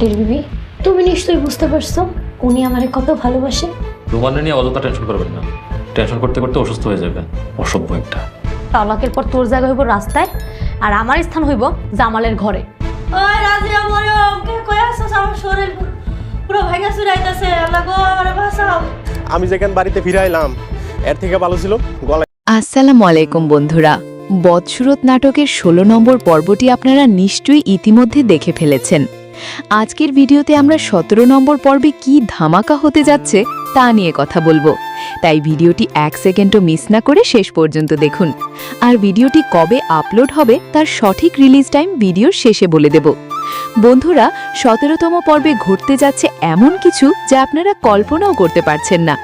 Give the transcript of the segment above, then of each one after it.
মাটির বিবি, তুমি নিশ্চয়ই বুঝতে পারছো উনি আমারে কত ভালোবাসে। রুমানে নিয়ে অযথা টেনশন করবেন না, টেনশন করতে করতে অসুস্থ হয়ে যাবে। অসভ্য একটা। তালাকের পর তোর জায়গা হইব রাস্তায়, আর আমার স্থান হইব জামালের ঘরে। ওই রাজিয়া মরিয়ম, কে কই আছস? আমার শরীর পুরো ভাঙা চুরাইতাছে। আল্লাহ গো, আমারে বাঁচাও। আমি যেখান বাড়িতে ফিরে এলাম এর থেকে ভালো ছিল গলায়। আসসালামু আলাইকুম বন্ধুরা, বদসুরত নাটকের 16 নম্বর পর্বটি আপনারা নিশ্চয়ই ইতিমধ্যে দেখে ফেলেছেন। আজকের ভিডিওতে আমরা 17 নম্বর পর্বে কি ধামাকা হতে যাচ্ছে তা নিয়ে কথা বলবো, তাই ভিডিওটি 1 সেকেন্ডও মিস না করে শেষ পর্যন্ত দেখুন। আর ভিডিওটি কবে আপলোড হবে তার সঠিক রিলিজ টাইম ভিডিওর শেষে বলে দেব। বন্ধুরা, 17তম পর্বে ঘটতে যাচ্ছে এমন কিছু যা আপনারা কল্পনাও করতে পারছেন না।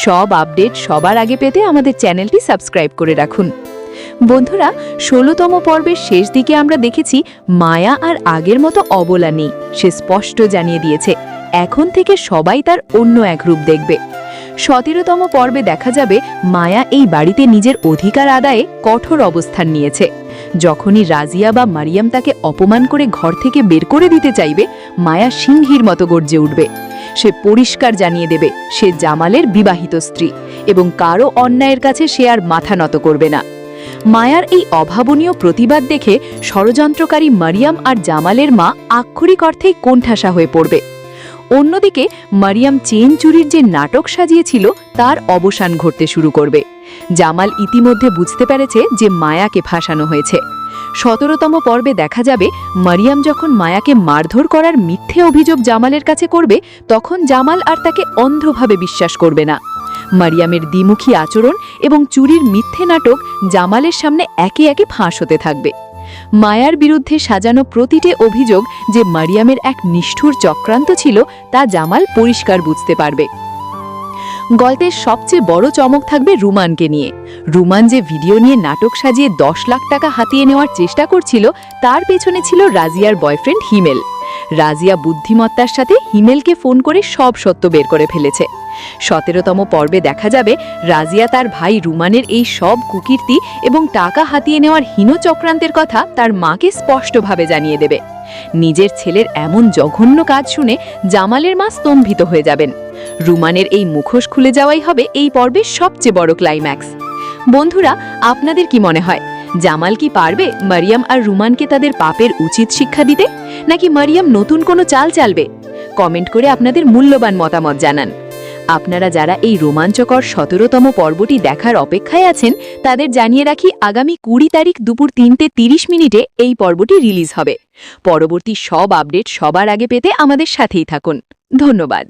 সব আপডেট সবার আগে পেতে আমাদের চ্যানেলটি সাবস্ক্রাইব করে রাখুন। বন্ধুরা, 16তম পর্বের শেষ দিকে আমরা দেখেছি মায়া আর আগের মতো অবলা নেই। সে স্পষ্ট জানিয়ে দিয়েছে এখন থেকে সবাই তার অন্য এক রূপ দেখবে। 17তম পর্বে দেখা যাবে মায়া এই বাড়িতে নিজের অধিকার আদায়ে কঠোর অবস্থান নিয়েছে। যখনই রাজিয়া বা মারিয়াম তাকে অপমান করে ঘর থেকে বের করে দিতে চাইবে, মায়া সিংহীর মতো গর্জে উঠবে। সে পরিষ্কার জানিয়ে দেবে সে জামালের বিবাহিত স্ত্রী এবং কারো অন্যায়ের কাছে সে আর মাথা নত করবে না। মায়ার এই অভাবনীয় প্রতিবাদ দেখে ষড়যন্ত্রকারী মারিয়াম আর জামালের মা আক্ষরিক অর্থেই কোণঠাসা হয়ে পড়বে। অন্যদিকে মারিয়াম চেন চুরির যে নাটক সাজিয়েছিল তার অবসান ঘটতে শুরু করবে। জামাল ইতিমধ্যে বুঝতে পেরেছে যে মায়াকে ফাঁসানো হয়েছে। 17তম পর্বে দেখা যাবে মারিয়াম যখন মায়াকে মারধর করার মিথ্যে অভিযোগ জামালের কাছে করবে, তখন জামাল আর তাকে অন্ধভাবে বিশ্বাস করবে না। মারিয়ামের দ্বিমুখী আচরণ এবং চুরির মিথ্যে নাটক জামালের সামনে একে একে ফাঁস হতে থাকবে। মায়ার বিরুদ্ধে সাজানো প্রতিটি অভিযোগ যে মারিয়ামের এক নিষ্ঠুর চক্রান্ত ছিল তা জামাল পরিষ্কার বুঝতে পারবে। গল্পের সবচেয়ে বড় চমক থাকবে রুমানকে নিয়ে। রুমান যে ভিডিও নিয়ে নাটক সাজিয়ে 10 লাখ টাকা হাতিয়ে নেওয়ার চেষ্টা করছিল, তার পেছনে ছিল রাজিয়ার বয়ফ্রেন্ড হিমেল। রাজিয়া বুদ্ধিমত্তার সাথে হিমেলকে ফোন করে সব সত্য বের করে ফেলেছে। 17তম পর্বে দেখা যাবে রাজিয়া তার ভাই রুমানের এই সব কুকীর্তি এবং টাকা হাতিয়ে নেওয়ার হীন চক্রান্তের কথা তার মাকে স্পষ্টভাবে জানিয়ে দেবে। নিজের ছেলের এমন জঘন্য কাজ শুনে জামালের মা স্তম্ভিত হয়ে যাবেন। রুমানের এই মুখোশ খুলে যাওয়াই হবে এই পর্বের সবচেয়ে বড় ক্লাইম্যাক্স। বন্ধুরা, আপনাদের কি মনে হয় জামাল কি পারবে মারিয়াম আর রুমানকে তাদের পাপের উচিত শিক্ষা দিতে, নাকি মারিয়াম নতুন কোনো চাল চালবে? কমেন্ট করে আপনাদের মূল্যবান মতামত জানান। আপনারা যারা এই রোমাঞ্চকর 17তম পর্বটি দেখার অপেক্ষায় আছেন তাদের জানিয়ে রাখি আগামী 20 তারিখ দুপুর 3:30 এই পর্বটি রিলিজ হবে। পরবর্তী সব আপডেট সবার আগে পেতে আমাদের সাথেই থাকুন। ধন্যবাদ।